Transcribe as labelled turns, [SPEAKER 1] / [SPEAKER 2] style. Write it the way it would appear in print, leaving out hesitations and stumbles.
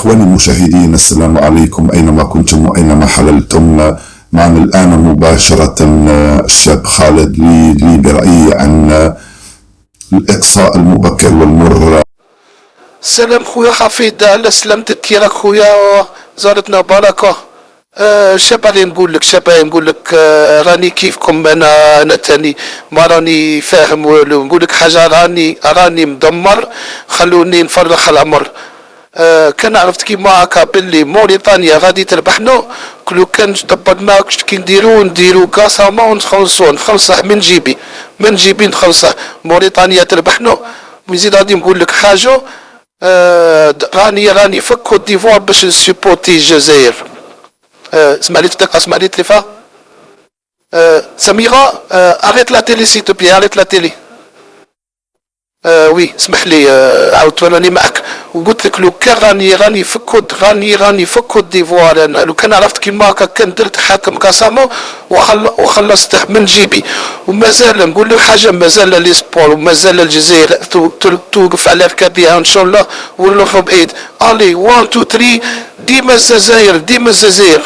[SPEAKER 1] إخواني المشاهدين، السلام عليكم أينما كنتم وأينما حللتم. معنا الآن مباشرة الشاب خالد لي برأيه عن الإقصاء المبكر والمر.
[SPEAKER 2] سلام خويا حفيد، على سلامتك كي راك خويا؟ زارتنا بركة. شاب علي نقول لك، راني كيفكم. انا تاني ما راني فاهم والو. نقول لك حاجه، راني مدمر، خلوني نفرخ العمر. كان عرفت كيما هكا باللي موريتانيا غادي تربحنا، كلو كان دبرنا كي نديرو كاساما ونخلصه من جيبي نخلصه. موريتانيا تربحنا. مزيد غادي نقول لك حاجه، راني فك كوت ديفوار باش نسيبورتي الجزائر. اسمع لي تليفا. سميرة، اريت لا تيلي سي تو بلي، اريت لا تيلي. وي اسمح لي، عاودت راني معك وقلت لك لو كان راني فكوت ديفوار. لو كان عرفت كيما هكا كان درت حاكم كاسامو وخلصته من جيبي. ومازال نقول لك حاجه، مازال لي سبور ومازال الجزائر توقف على ركابها ان شاء الله ونروحوا بعيد. الي 1 2 3، ديما الجزائر.